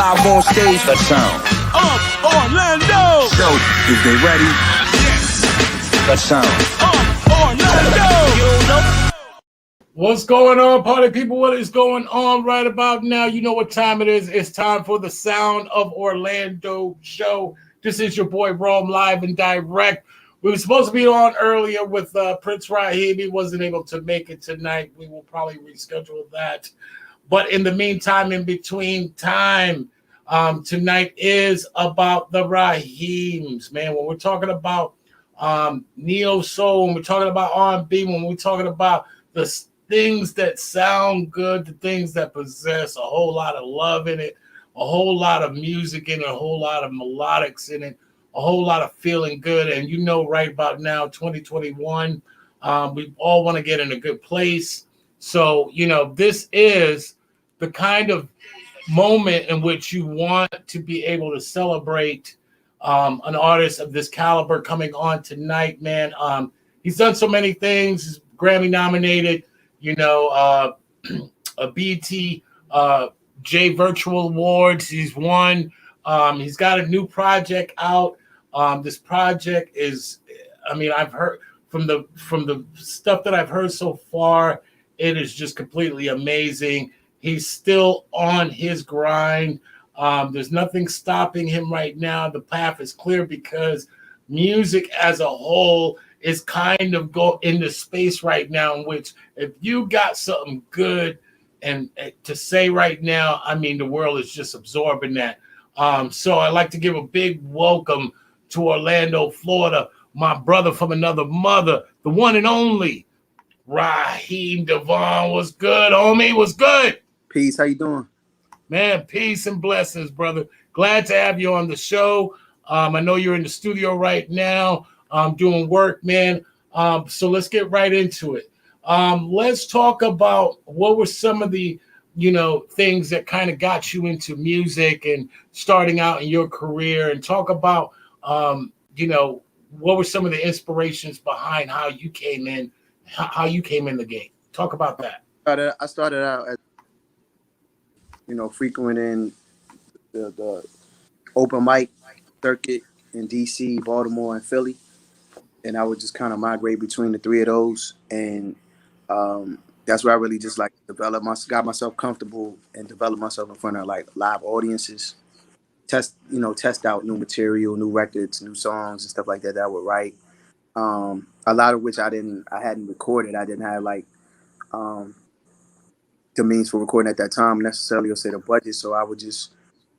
live on stage. The sound of Orlando. So, is they ready? Yes. The sound of Orlando. You know. What's going on, party people? What is going on right about now? You know what time it is. It's time for the Sound of Orlando show. This is your boy Rome, live and direct. We were supposed to be on earlier with Prince Raheem. He wasn't able to make it tonight. We will probably reschedule that. But in the meantime, in between time, tonight is about the Raheems, man. When we're talking about neo soul, when we're talking about R&B, when we're talking about the things that sound good, the things that possess a whole lot of love in it, a whole lot of music in it, a whole lot of melodics in it, a whole lot of feeling good. And you know, right about now, 2021, we all want to get in a good place. So, you know, this is the kind of moment in which you want to be able to celebrate an artist of this caliber coming on tonight, man. He's done so many things. He's Grammy nominated, you know, a BT J Virtual Awards. He's won. He's got a new project out. This project is, I mean, I've heard from the stuff that I've heard so far, it is just completely amazing. He's still on his grind. There's nothing stopping him right now. The path is clear because music as a whole is kind of go into space right now in which if you got something good and to say right now, I mean, the world is just absorbing that. So I'd like to give a big welcome to Orlando, Florida, my brother from another mother, the one and only Raheem Devaughn. Was good, homie? Was good? Peace. How you doing? Man, peace and blessings, brother. Glad to have you on the show. I know you're in the studio right now doing work, man. So let's get right into it. Let's talk about what were some of the, you know, things that kind of got you into music and starting out in your career, and talk about, you know, what were some of the inspirations behind how you came in the game. Talk about that. I started out as, you know, frequenting the open mic circuit in DC, Baltimore, and Philly. And I would just kind of migrate between the three of those. And that's where I really just like got myself comfortable and developed myself in front of like live audiences, test out new material, new records, new songs and stuff like that I would write. A lot of which I hadn't recorded. I didn't have like the means for recording at that time necessarily, or say the budget. So I would just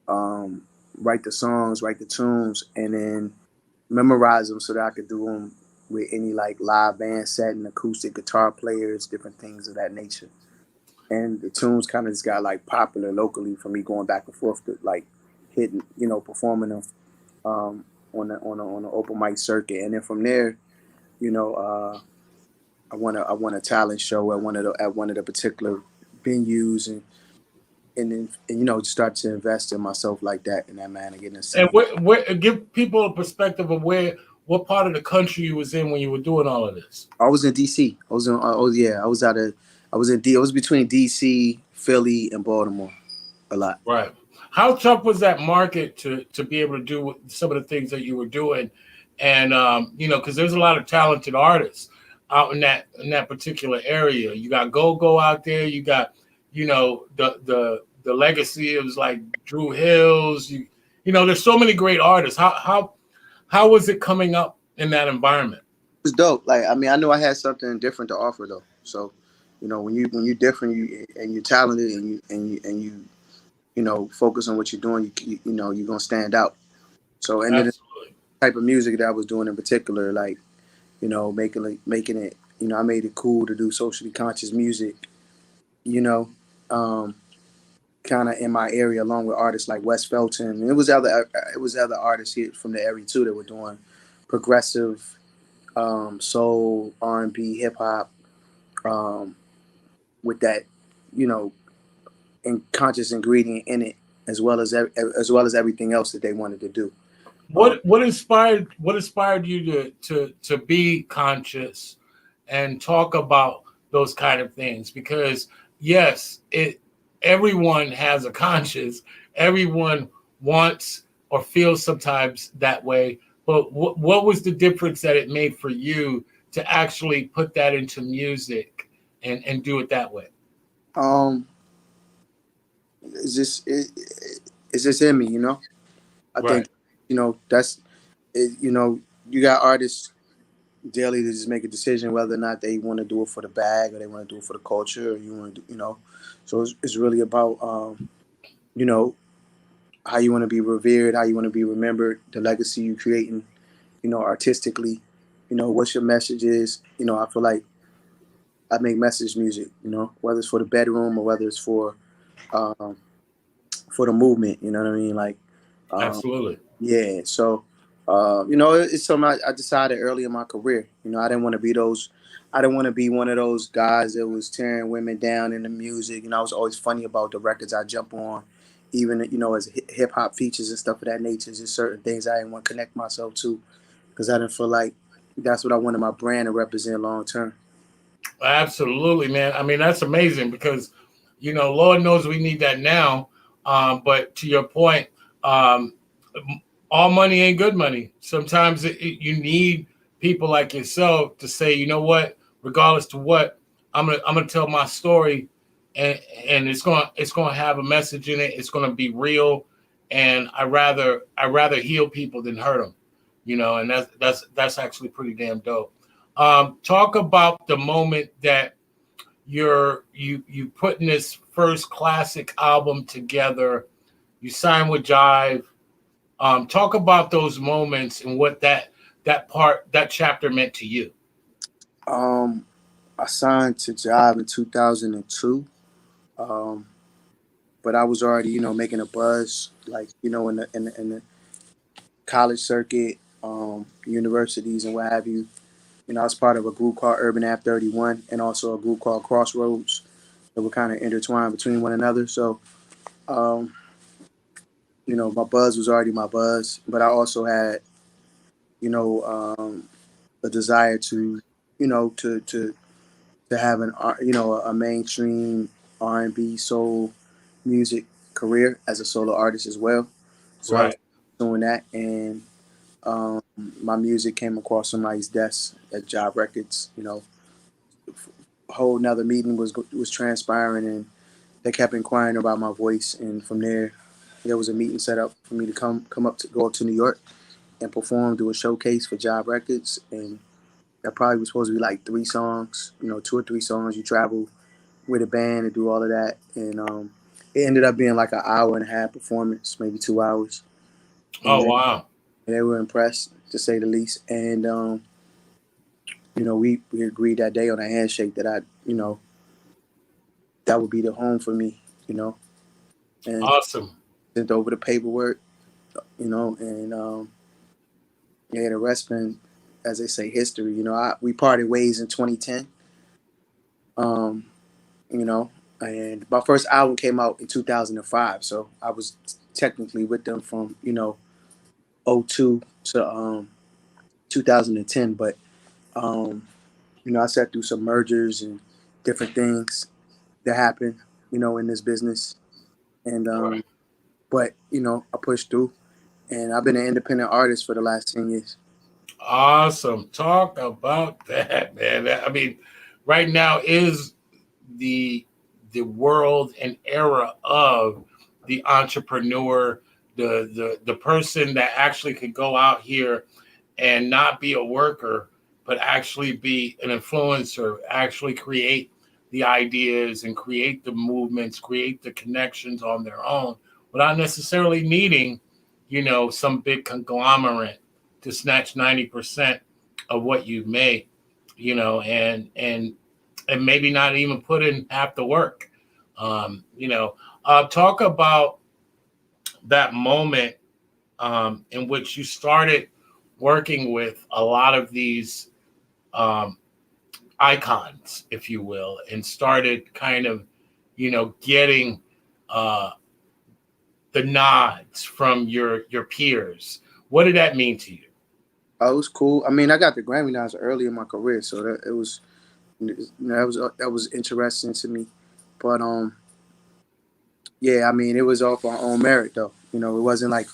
write the songs, write the tunes, and then memorize them so that I could do them with any like live band setting, acoustic guitar players, different things of that nature. And the tunes kind of just got like popular locally for me, going back and forth to like hitting, you know, performing them on the open mic circuit. And then from there, you know, I won a talent show at one of the particular venues, and then you know, just start to invest in myself like that in that manner, getting a And where give people a perspective of what part of the country you was in when you were doing all of this. I was in DC. I was between DC, Philly, and Baltimore a lot. Right. How tough was that market to be able to do some of the things that you were doing? And you know, because there's a lot of talented artists out in that particular area. You got Go out there. You got, you know, the legacy of like Drew Hills. You know, there's so many great artists. How was it coming up in that environment? It was dope. Like, I mean, I knew I had something different to offer though. So, you know, when you're different, and you're talented, and you know, focus on what you're doing, you know, you're gonna stand out. So, and then the type of music that I was doing in particular, like, you know, making it, you know, I made it cool to do socially conscious music, you know, kind of in my area, along with artists like Wes Felton. And it was other artists here from the area too that were doing progressive, soul, R&B, hip hop, with that, you know, and conscious ingredient in it, as well as everything else that they wanted to do. What inspired you to be conscious and talk about those kind of things? Because yes, everyone has a conscience, everyone wants or feels sometimes that way. But what was the difference that it made for you to actually put that into music and do it that way? Um, it's just it's just in me, you know. I think, Right. that's it, you got artists daily to just make a decision whether or not they want to do it for the bag or they want to do it for the culture, or you want to do. So it's really about you know how you want to be revered, how you want to be remembered, the legacy you creating, artistically. What's your message is. I feel like I make message music, whether it's for the bedroom or whether it's um, for the movement. You know what I mean? Like, um, Absolutely. yeah. So, it's something I decided early in my career. I didn't want to be those. I didn't want to be one of those guys that was tearing women down in the music. I was always funny about the records I jump on, even as hip hop features and stuff of that nature. Just certain things I didn't want to connect myself to because I didn't feel like that's what I wanted my brand to represent long term. Absolutely, man. I mean, that's amazing because, Lord knows we need that now. But to your point, um, all money ain't good money. Sometimes you need people like yourself to say, you know what, regardless to what, I'm gonna tell my story, and it's gonna have a message in it. It's gonna be real, and I rather heal people than hurt them, and that's actually pretty damn dope. Talk about the moment that you putting this first classic album together. You signed with Jive. Talk about those moments and what that chapter meant to you. Um, I signed to Job in 2002. Um, but I was already, making a buzz, like, in the college circuit, universities and what have you. I was part of a group called Urban Ave 31 and also a group called Crossroads that were kind of intertwined between one another. So, um, my buzz was already my buzz, but I also had, you know, um, a desire to, to have a mainstream R&B soul music career as a solo artist as well. So I was Right. doing that, and my music came across somebody's desk at Job Records. A whole nother meeting was transpiring, and they kept inquiring about my voice, and from there was a meeting set up for me to go up to New York and perform, do a showcase for Job Records, and that probably was supposed to be like 3 songs, 2 or 3 songs. You travel with a band and do all of that, and it ended up being like an hour and a half performance, maybe 2 hours, Oh, and wow. they were impressed to say the least. And we agreed that day on a handshake that that would be the home for me, and Awesome. sent over the paperwork, and yeah, the rest been, as they say, history. We parted ways in 2010. Um, you know, and my first album came out in 2005, so I was technically with them from '02 to 2010. But um, I sat through some mergers and different things that happen, in this business, and Right. but I pushed through, and I've been an independent artist for the last 10 years. Awesome. Talk about that, man. I mean, right now is the the world and era of the entrepreneur, the person that actually could go out here and not be a worker, but actually be an influencer, actually create the ideas and create the movements, create the connections on their own without necessarily needing, some big conglomerate to snatch 90% of what you've made, and maybe not even put in half the work. Talk about that moment in which you started working with a lot of these um, icons, if you will, and started kind of, getting uh, the nods from your peers. What did that mean to you? Oh, it was cool. I mean, I got the Grammy nods early in my career, so it was, that was interesting to me. But Yeah, I mean, it was off our own merit, though. You know, it wasn't like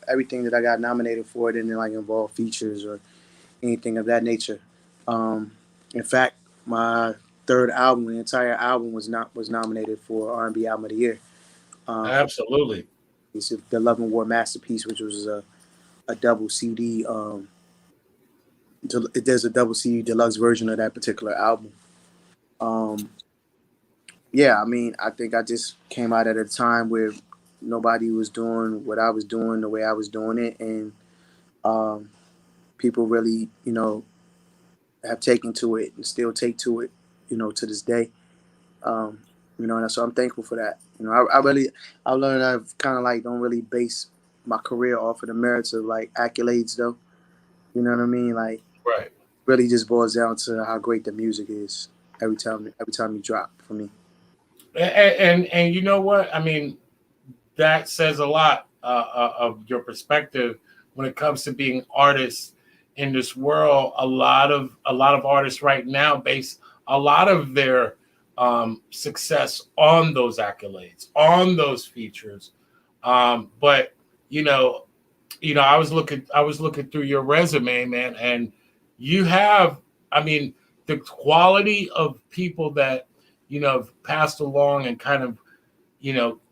everything that I got nominated for didn't like involve features or anything of that nature. Um, in fact, my third album, the entire album was nominated for R&B Album of the Year. Um, Absolutely. it's the Love and War Masterpiece, which was a double CD. There's a double CD deluxe version of that particular album. Um, yeah, I mean, I think I just came out at a time where nobody was doing what I was doing the way I was doing it, and um, people really, have taken to it and still take to it, to this day. Um, and so I'm thankful for that. I learned I've kind of like don't really base my career off of the merits of like accolades, though. You know what I mean? Like, Right. really just boils down to how great the music is every time you drop for me. And you know what? I mean, that says a lot of your perspective when it comes to being artists in this world. A lot of artists right now base a lot of their success on those accolades, on those features. But you know, I was looking through your resume, man, and you have, I mean, the quality of people that have passed along and kind of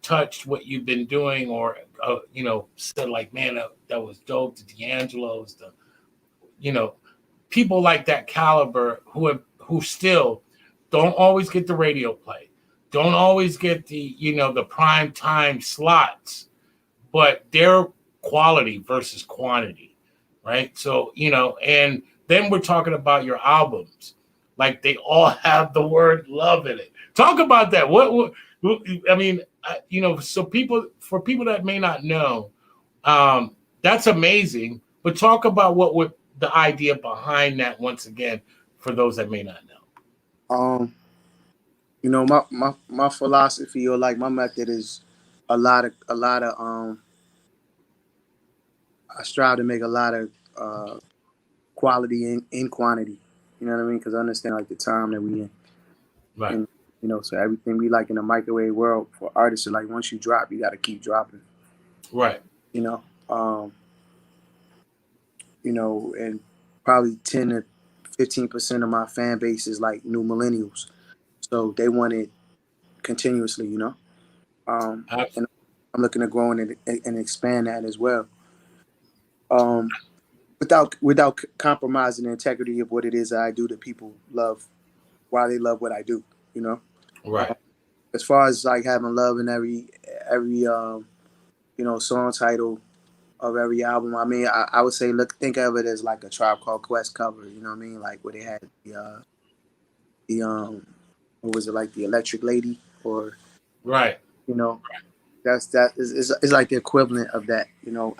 touched what you've been doing, or said like, man, that was dope. The D'Angelo's, the you know, people like that caliber who still don't always get the radio play, don't always get the prime time slots, but their quality versus quantity, right? So, and then we're talking about your albums. Like they all have the word love in it. Talk about that. I mean, so for people that may not know, that's amazing. But talk about what the idea behind that once again for those that may not know. Um, my philosophy or like my method is a lot of I strive to make a lot of quality in quantity. You know what I mean? Because I understand like the time that we in, Right, and so everything we like in the microwave world for artists is like once you drop, you got to keep dropping. right, You know, um, and probably 10 to 15% of my fan base is like new millennials, so they want it continuously. And I'm looking to grow and expand that as well. Um, without compromising the integrity of what it is that I do that people love while they love what I do. You know, uh, right. as far as like having love in every song title of every album. I mean, I would say think of it as like a Tribe Called Quest cover. You know what I mean? Like where they had the what was it, like the Electric Lady, or Right. you know that is like the equivalent of that.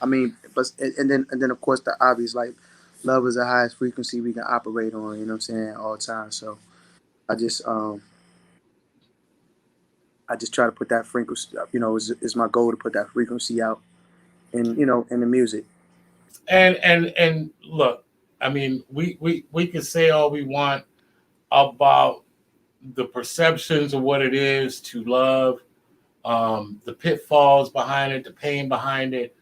I mean, but and then of course the obvious, like love is the highest frequency we can operate on. You know what I'm saying, all the time. So I just um I just try to put that frequency. Is my goal to put that frequency out in the music. And look, I mean, we can say all we want about the perceptions of what it is to love, the pitfalls behind it, the pain behind it.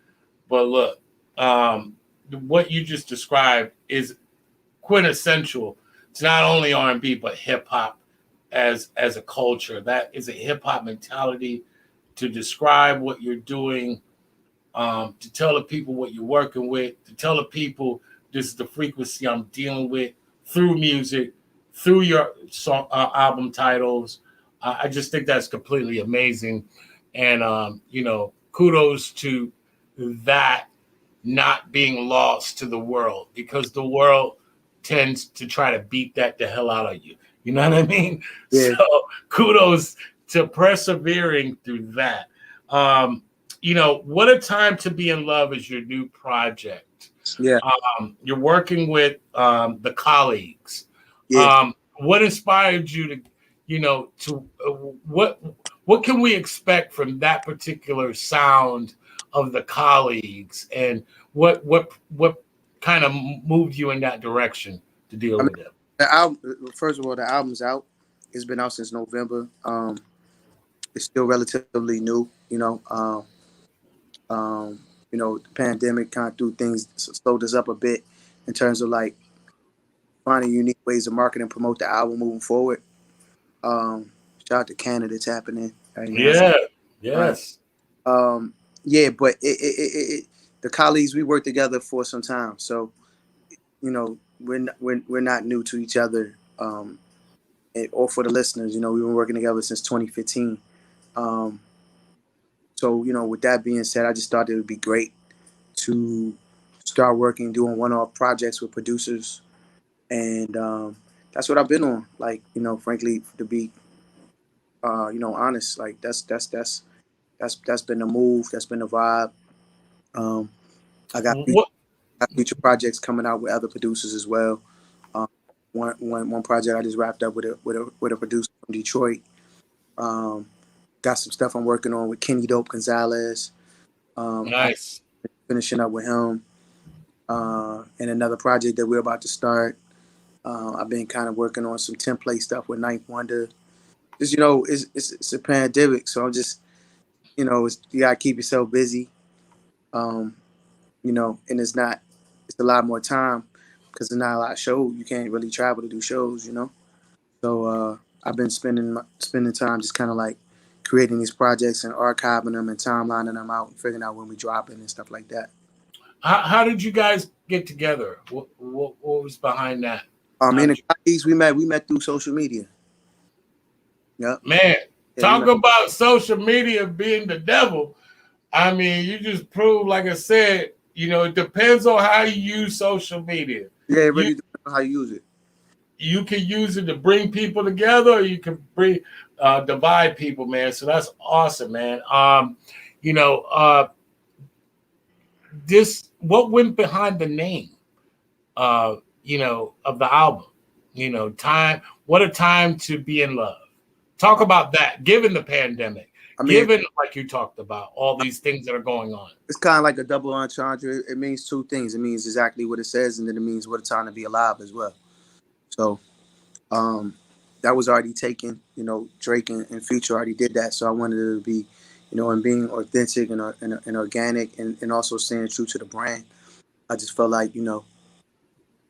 But look, what you just described is quintessential to not only R&B but hip hop as a culture. That is a hip hop mentality to describe what you're doing, to tell the people what you're working with, to tell the people this is the frequency I'm dealing with through music, through your song, album titles. I just think that's completely amazing. And, kudos to that not being lost to the world, because the world tends to try to beat that the hell out of you. You know what I mean? Yeah, So kudos to persevering through that. Um, what a time to be in love is your new project. yeah, You're working with the colleagues. yeah. What inspired you to, what can we expect from that particular sound of the colleagues, and what kind of moved you in that direction to deal I mean, with them? the album. First of all, the album's out. It's been out since November. it's still relatively new. The pandemic kind of threw things, slowed us up a bit in terms of like finding unique ways to market and promote the album moving forward. Shout out to Canada, it's happening right now. Yeah. Right. Yes. Yeah, but the colleagues, we worked together for some time, so we're not new to each other. Or for the listeners, we've been working together since 2015. Um, so with that being said, I just thought it would be great to start working, doing one-off projects with producers, and that's what I've been on. Like, frankly, to be honest, like that's been the move, that's been the vibe. Um, I got What? future projects coming out with other producers as well. Um, one project I just wrapped up with a producer from Detroit. Um, got some stuff I'm working on with Kenny Dope Gonzalez. I'm Nice. finishing up with him, and another project that we're about to start. I've been kind of working on some template stuff with Ninth Wonder. Just it's a pandemic, so I'm just you gotta keep yourself busy. Um, and it's a lot more time because there's not a lot of shows. You can't really travel to do shows. So I've been spending time just kind of like creating these projects and archiving them and timelining them out and figuring out when we drop it and stuff like that. How did you guys get together? What was behind that? How Me and did the colleagues we met through social media. Yep. Man, Yeah, we talk met. about social media being the devil. I mean, you just proved, like I said, it depends on how you use social media. Yeah, it You really depends on how you use it. you can use it to bring people together, or you can divide people, man. So that's awesome, man. You know, uh, this what went behind the name, of the album. Time. What a time to be in love. Talk about that. Given the pandemic, I mean, given like you talked about all these things that are going on. it's kind of like a double entendre. It means two things. It means exactly what it says, and then it means what a time to be alive as well. So um, that was already taken. Drake and Future already did that. So I wanted it to be, and being authentic and organic and also staying true to the brand. I just felt like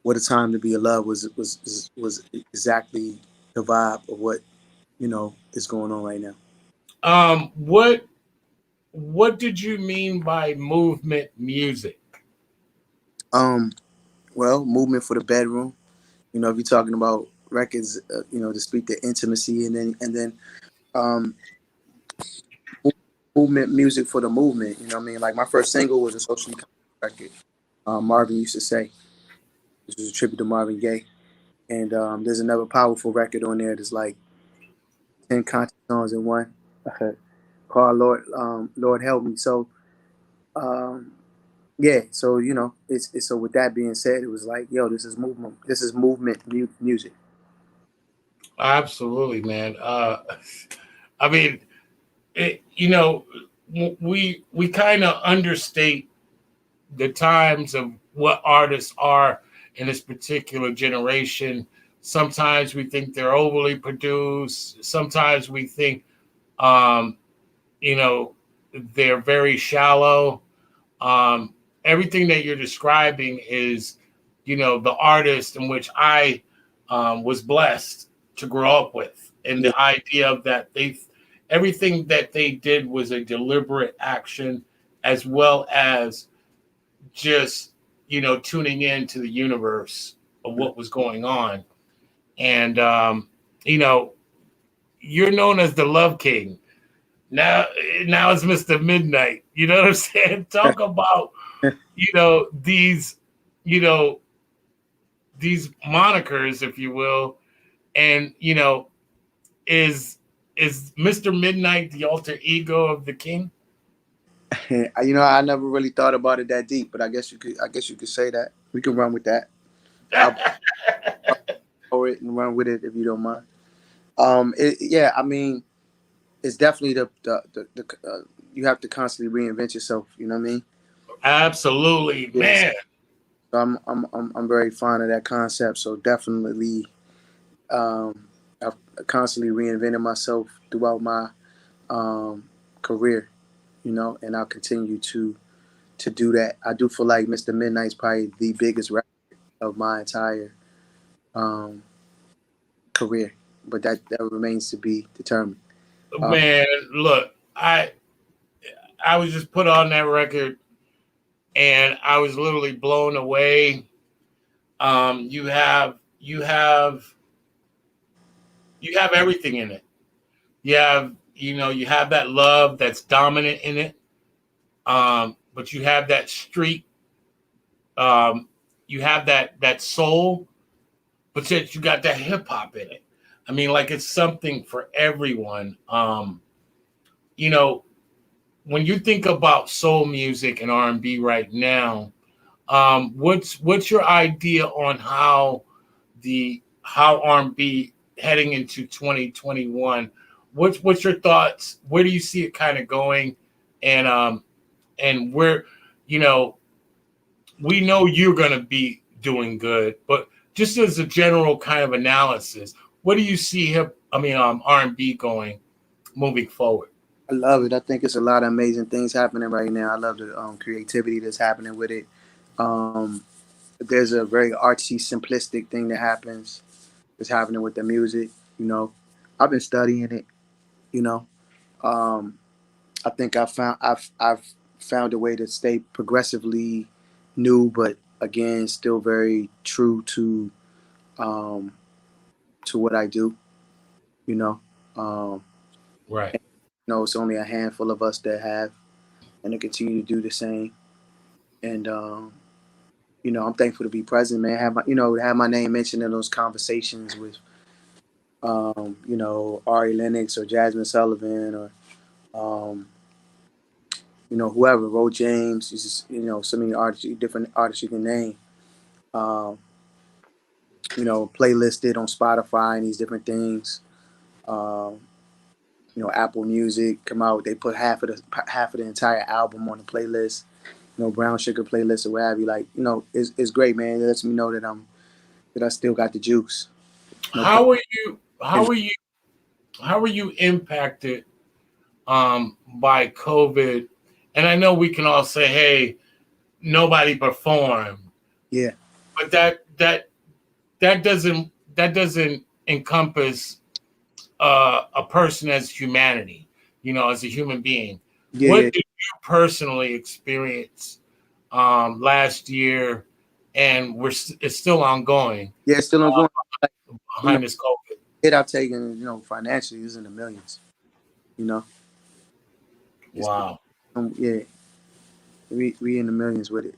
what a time to be in love was exactly the vibe of what is going on right now. What did you mean by movement music? Um, well, movement for the bedroom. If you're talking about records, to speak to intimacy, and then um, movement music for the movement. You know what I mean? Like my first single was a socially conscious record. Marvin used to say this was a tribute to Marvin Gaye, and there's another powerful record on there that's like 10 conscious songs in one, called Lord Help Me. So um, yeah, so it's so with that being said, it was like, yo, this is movement music. Absolutely, man. I mean, we kind of understate the times of what artists are in this particular generation. Sometimes we think they're overly produced. Sometimes we think, um, you know, they're very shallow. Um, Everything that you're describing is, the artist in which I was blessed to grow up with, and Yeah, the idea of that everything that they did was a deliberate action, as well as just tuning into the universe of what was going on, and you know, you're known as the Love King. Now, now it's Mr. Midnight. You know what I'm saying? Talk about you know these you know these monikers, if you will, and is Mr. Midnight the alter ego of the king? I never really thought about it that deep, but I guess you could say that. We can run with that. I'll borrow it and run with it if you don't mind. Yeah, I mean, it's definitely the you have to constantly reinvent yourself. You know what I mean? Absolutely, Yes. man. So I'm very fond of that concept. So definitely, I've constantly reinvented myself throughout career, and I'll continue to do that. I do feel like Mr. Midnight's probably the biggest rapper of my entire um, career, but that remains to be determined. Man, look, I was just put on that record, and I was literally blown away. You have everything in it. You have that love that's dominant in it. But you have that street. Um, you have that soul, but yet you got that hip hop in it. I mean, like it's something for everyone. You know, when you think about soul music and R&B right now, what's your idea on how R&B heading into 2021? What's your thoughts? Where do you see it kind of going? And where, you know, we know you're going to be doing good, but just as a general kind of analysis, what do you see R&B going moving forward? I love it. I think it's a lot of amazing things happening right now. I love the creativity that's happening with it. Um, there's a very artsy, simplistic thing that happens. That's happening with the music. I've been studying it. You know, um, I think I've found a way to stay progressively new, but again, still very true um, to what I do. You know, um, Right. it's only a handful of us that have, and to continue to do the same. And I'm thankful to be present, man. Have my name mentioned in those conversations with Ari Lennox or Jasmine Sullivan or um, whoever, Ro James. It's just, so many artists, different artists you can name. Um, playlisted on Spotify and these different things. Um, Apple Music come out. They put half of the entire album on the playlist. Brown Sugar playlist or what have you. Like, it's great, man. It lets me know that I still got the juice. No pun. How are you? How are you? How are you impacted by COVID? And I know we can all say, "Hey, nobody performed," Yeah, but that doesn't encompass a person as humanity, as a human being. yeah, What yeah, did you personally experience last year, and it's still ongoing yeah. It's still ongoing. You know, behind this COVID? hit I've taken, financially is in the millions. You know, it's, Wow. yeah, we in the millions with it.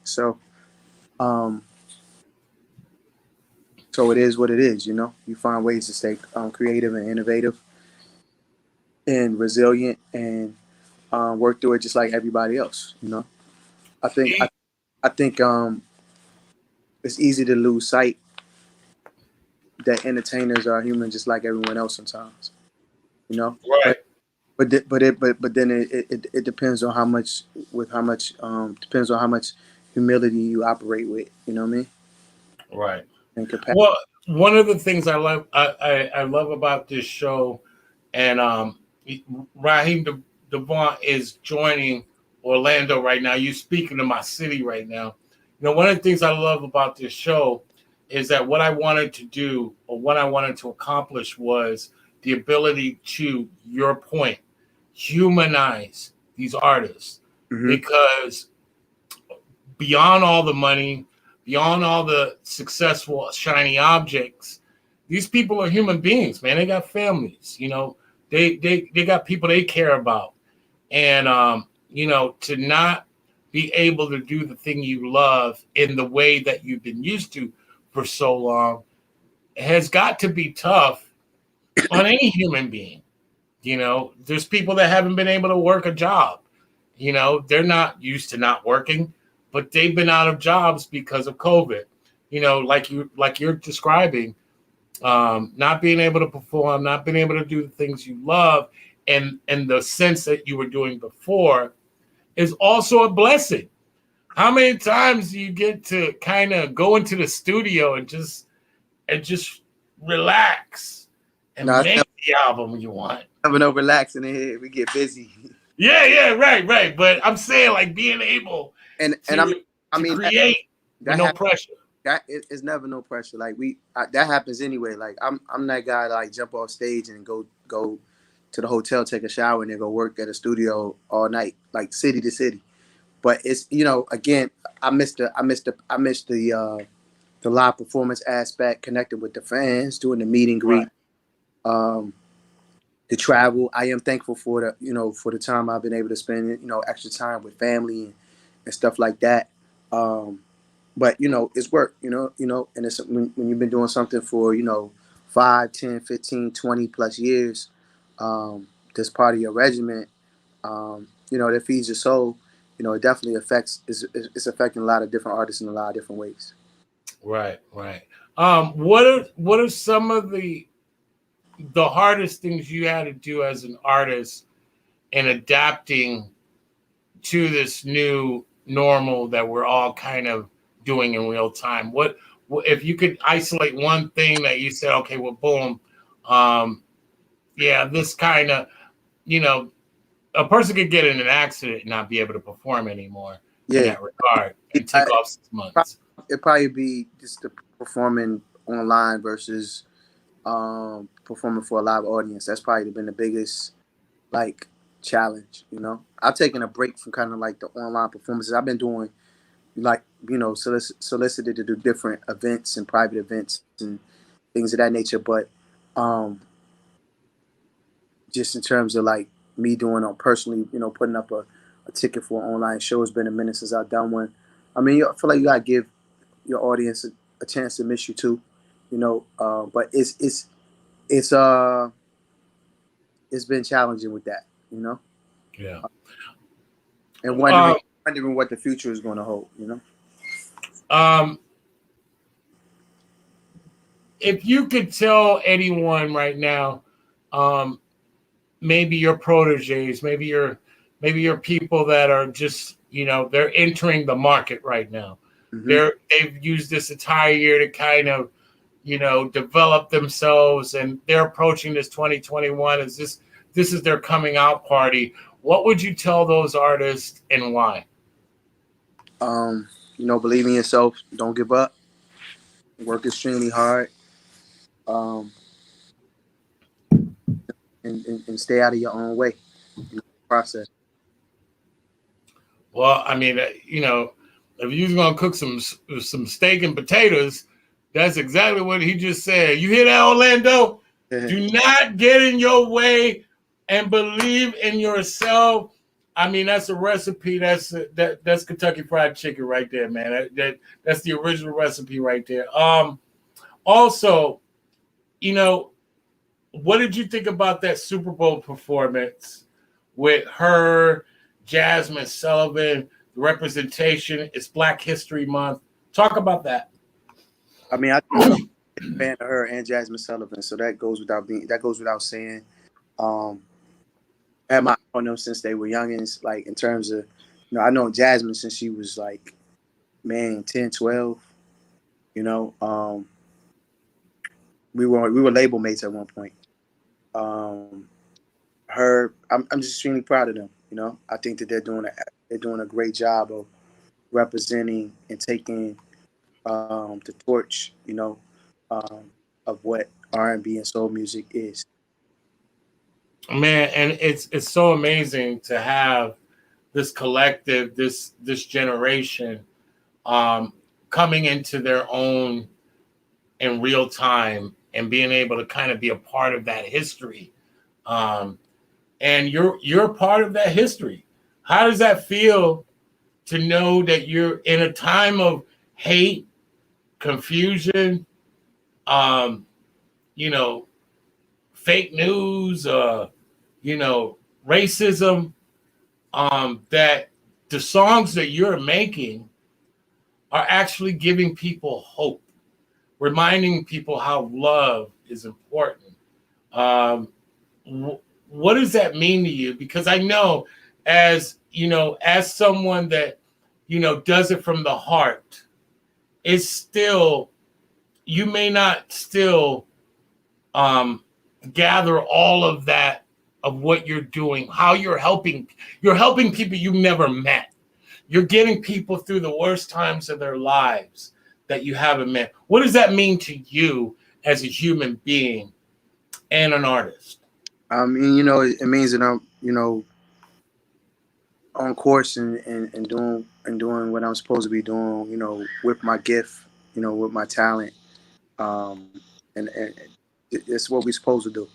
Um, so it is what it is. You find ways to stay creative and innovative and resilient and work through it just like everybody else. I think I think it's easy to lose sight that entertainers are human just like everyone else sometimes. You know, Right. but but then it depends on how much depends on how much humility you operate with. You know what I mean? Right. And capacity. Well, one of the things I love about this show, and Raheem Devaughn is joining Orlando right now. You speaking to my city right now. One of the things I love about this show is that what I wanted to do or what I wanted to accomplish was the ability to, your point, humanize these artists, Hmm. because beyond all the money, beyond all the successful shiny objects, these people are human beings, man. They got families, they got people they care about. And to not be able to do the thing you love in the way that you've been used to for so long has got to be tough on any human being. There's people that haven't been able to work a job. They're not used to not working, but they've been out of jobs because of COVID. Like you're describing, not being able to perform, not being able to do the things you love, and the sense that you were doing before is also a blessing. How many times do you get to kind of go into the studio and just relax and No, it's make the album you want. never no relaxing in here. We get busy. Yeah, right. But I'm saying like being able And to I mean create with that no happens. pressure. It's never no pressure. Like that happens anyway. Like I'm that guy that like jump off stage and go to the hotel, take a shower, and then go work at a studio all night, like city to city. But it's again, I missed the live performance aspect, connecting with the fans, doing the meet and Right. greet, um, the travel. I am thankful for the time I've been able to spend, extra time with family and stuff like that. But it's work, and it's when you've been doing something for 5, 10, 15, 20 plus years, this part of your regiment, that feeds your soul. It definitely affects. It's affecting a lot of different artists in a lot of different ways. Right. What are some of the hardest things you had to do as an artist in adapting to this new normal that we're all kind of doing in real time? What if you could isolate one thing that you said, okay, well, boom, this kind of, a person could get in an accident and not be able to perform anymore in Yeah, that regard and take off 6 months. it'd probably be just the performing online versus performing for a live audience. That's probably been the biggest like challenge. I've taken a break from kind of like the online performances. I've been doing like solicited to do different events and private events and things of that nature. But just in terms of like me doing on personally, putting up a ticket for an online show, has been a minute since I've done one. I mean, I feel like you gotta give your audience a chance to miss you too, but it's been challenging with that, Yeah. and wondering what the future is going to hold. If you could tell anyone right now, maybe your proteges, maybe your people that are just, they're entering the market right now. Mm-hmm. They've used this entire year to kind of, develop themselves, and they're approaching this 2021 as this is their coming out party. What would you tell those artists and why? Believe in yourself. Don't give up. Work extremely hard. Um, and stay out of your own way. Process. Well, I mean, if you're gonna cook some steak and potatoes, that's exactly what he just said. You hear that, Orlando? Do not get in your way and believe in yourself. I mean, that's a recipe. That's Kentucky Fried Chicken right there, man. That's the original recipe right there. Also, what did you think about that Super Bowl performance with her, Jasmine Sullivan, the representation? It's Black History Month. Talk about that. I mean, I'm a fan of her and Jasmine Sullivan, so that goes without saying. I had my eye on them since they were youngins, like in terms of, I know Jasmine since she was like, man, 10, 12. We were label mates at one point. I'm just extremely proud of them. I think that they're doing a great job of representing and taking the torch, of what R&B and soul music is. Man, and it's so amazing to have this collective, this generation, coming into their own in real time and being able to kind of be a part of that history. And you're part of that history. How does that feel to know that you're in a time of hate, confusion, fake news, racism, that the songs that you're making are actually giving people hope, reminding people how love is important. What does that mean to you? Because I know, as someone that does it from the heart, it's still, you may not still gather all of that of what you're doing, how you're helping people you never met. You're getting people through the worst times of their lives that you haven't met. What does that mean to you as a human being and an artist? I mean, it means that I'm, on course and doing what I'm supposed to be doing, with my gift, with my talent. And it's what we're supposed to do.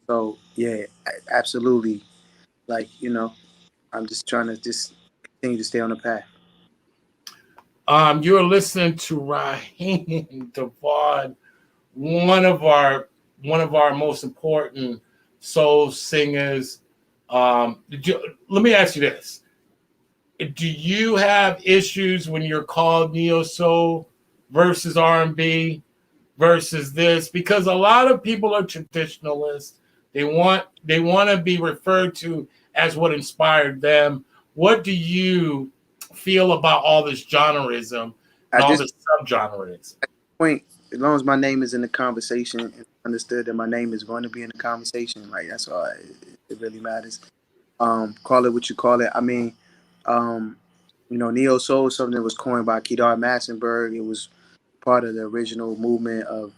So yeah, absolutely. Like, I'm just trying to just continue to stay on the path. You're listening to Raheem Devaughn, one of our one of our most important soul singers. Let me ask you this: do you have issues when you're called neo soul versus R&B versus this? Because a lot of people are traditionalists. They want to be referred to as what inspired them. What do you feel about all this genreism and At all this this subgenreism? point, as long as my name is in the conversation and understood that my name is going to be in the conversation, like that's all it really matters. Call it what you call it. I mean, um, neo soul is something that was coined by Kedar Massenberg. It was part of the original movement of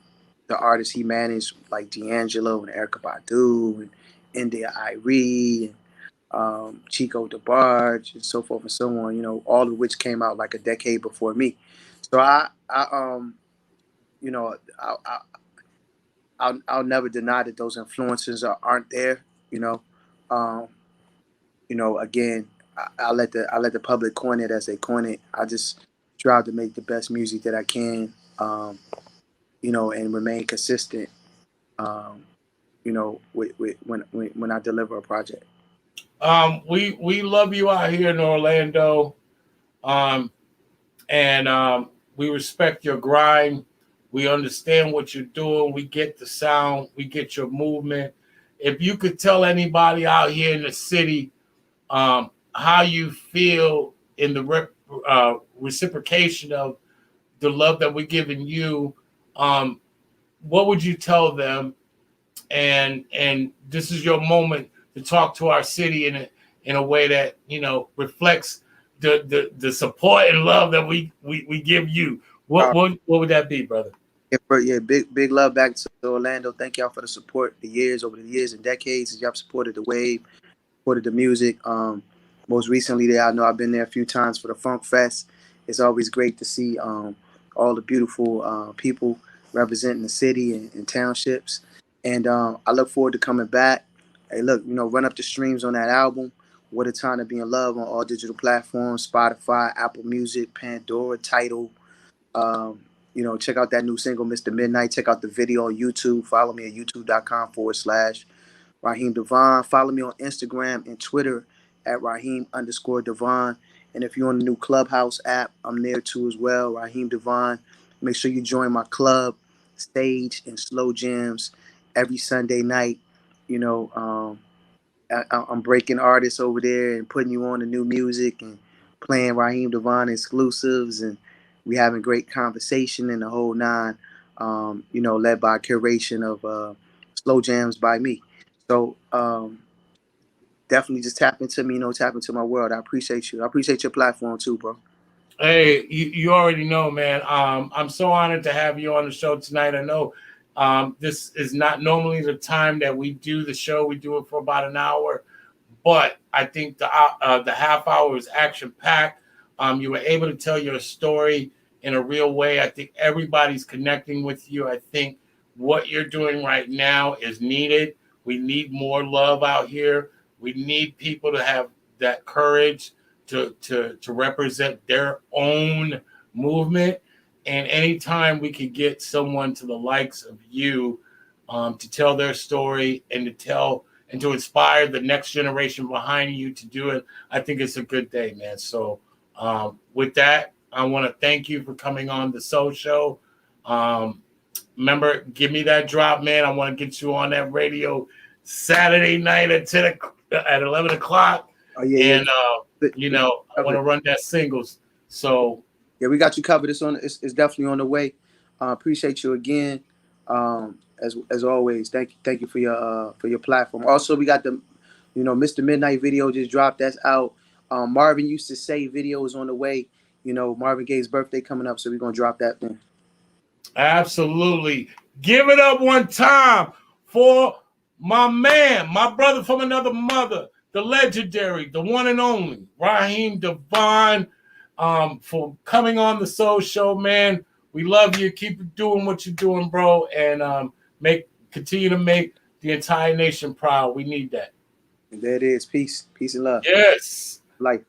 the artists he managed, like D'Angelo and Erica Badu and India Irie and Chico DeBarge and so forth and so on. All of which came out like a decade before me. So you know, I'll never deny that those influences aren't there. Um, again, I let the public coin it as they coin it. I just strive to make the best music that I can, and remain consistent. Um, when I deliver a project. We love you out here in Orlando, um, and we respect your grind. We understand what you're doing. We get the sound. We get your movement. If you could tell anybody out here in the city how you feel in the reciprocation of the love that we're giving you, um, what would you tell them? And this is your moment to talk to our city in a way that reflects the support and love that we give you. What would that be, brother? Yeah, big love back to Orlando. Thank y'all for the support, over the years and decades. Y'all supported the wave, supported the music. Most recently, there I know I've been there a few times for the Funk Fest. It's always great to see all the beautiful people representing the city and townships. And I look forward to coming back. Hey, look, run up the streams on that album. What a Time to Be in Love on all digital platforms: Spotify, Apple Music, Pandora, Tidal. Um, check out that new single, Mr. Midnight. Check out the video on YouTube. Follow me at youtube.com/. Raheem Devaughn. Follow me on Instagram and Twitter at Raheem_Devaughn. And if you're on the new Clubhouse app, I'm there too as well, Raheem Devaughn. Make sure you join my club, Stage and Slow Jams every Sunday night. You know, I'm breaking artists over there and putting you on the new music and playing Raheem Devaughn exclusives, and we having great conversation in the whole nine. Led by curation of Slow Jams by me. So definitely just tap into me, tap into my world. I appreciate you. I appreciate your platform too, bro. Hey, you already know, man. I'm so honored to have you on the show tonight. I know this is not normally the time that we do the show. We do it for about an hour, but I think the half hour is action packed. You were able to tell your story in a real way. I think everybody's connecting with you. I think what you're doing right now is needed. We need more love out here. We need people to have that courage to represent their own movement. And anytime we could get someone to the likes of you to tell their story and to inspire the next generation behind you to do it, I think it's a good day, man. So with that, I want to thank you for coming on the Soul Show. Remember, give me that drop, man. I want to get you on that radio Saturday night at 11 o'clock. Oh yeah, And yeah. I want to run that singles. So Yeah, we got you covered. It's definitely on the way. Appreciate you again. as always. Thank you for your platform. Also, we got the, Mr. Midnight video just dropped. That's out. Marvin used to say videos on the way. Marvin Gaye's birthday coming up, so we're gonna drop that thing. Absolutely. Give it up one time for my man, my brother from another mother, the legendary, the one and only Raheem Devaughn, for coming on the Soul Show, man. We love you. Keep doing what you're doing, bro, and continue to make the entire nation proud. We need that. And there it is. Peace and love. Yes. Life.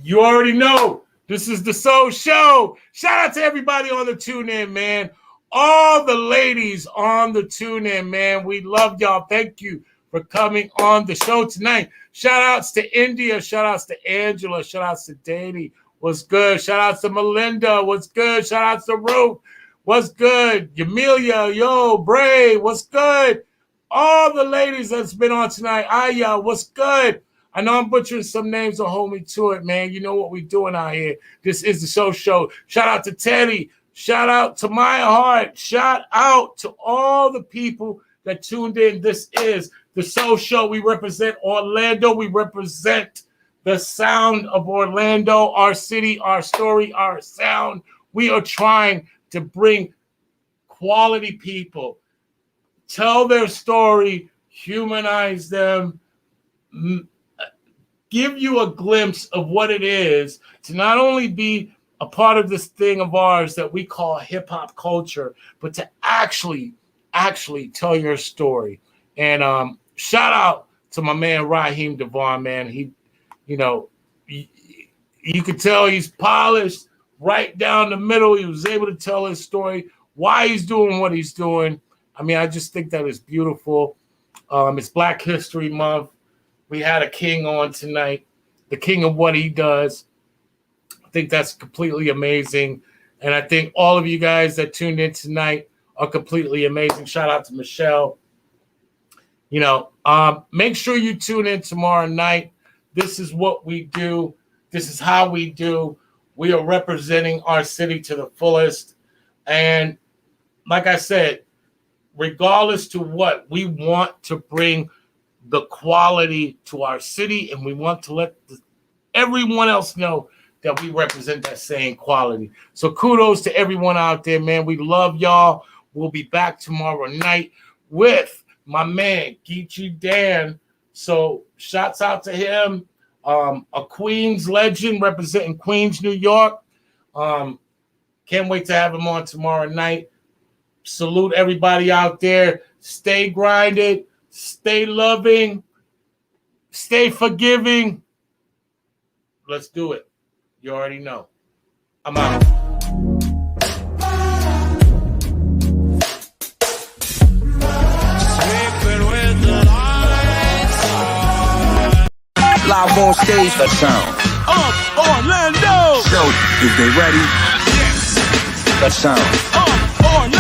You already know. This is the Soul Show. Shout out to everybody on the tune in, man. All the ladies on the tune in, man. We love y'all. Thank you for coming on the show tonight. Shout outs to India. Shout outs to Angela. Shout outs to Danny. What's good? Shout outs to Melinda. What's good? Shout outs to Ruth. What's good? Yamelia. Yo, Bray. What's good? All the ladies that's been on tonight. Aya. What's good? I know I'm butchering some names, so hold me to it, man. You know what we're doing out here. This is the Soul Show. Shout out to Teddy. Shout out to My Heart. Shout out to all the people that tuned in. This is the Soul Show. We represent Orlando. We represent the sound of Orlando, our city, our story, our sound. We are trying to bring quality people, tell their story, humanize them, give you a glimpse of what it is to not only be a part of this thing of ours that we call hip-hop culture, but to actually tell your story. And shout out to my man Raheem Devaughn, man. He, you could tell he's polished right down the middle. He was able to tell his story, why he's doing what he's doing. I mean, I just think that is beautiful. It's Black History Month. We had a king on tonight, the king of what he does. I think that's completely amazing. And I think all of you guys that tuned in tonight are completely amazing. Shout out to Michelle. Make sure you tune in tomorrow night. This is what we do. This is how we do. We are representing our city to the fullest. And like I said, regardless to what, we want to bring the quality to our city, and we want to let everyone else know that we represent that same quality. So kudos to everyone out there, man. We love y'all. We'll be back tomorrow night with my man, Geechee Dan. So shouts out to him. A Queens legend representing Queens, New York. Can't wait to have him on tomorrow night. Salute everybody out there. Stay grinded. Stay loving. Stay forgiving. Let's do it. You already know. I'm out. Live on stage, the sound. Orlando. So, if they ready, Yes. the sound. Orlando.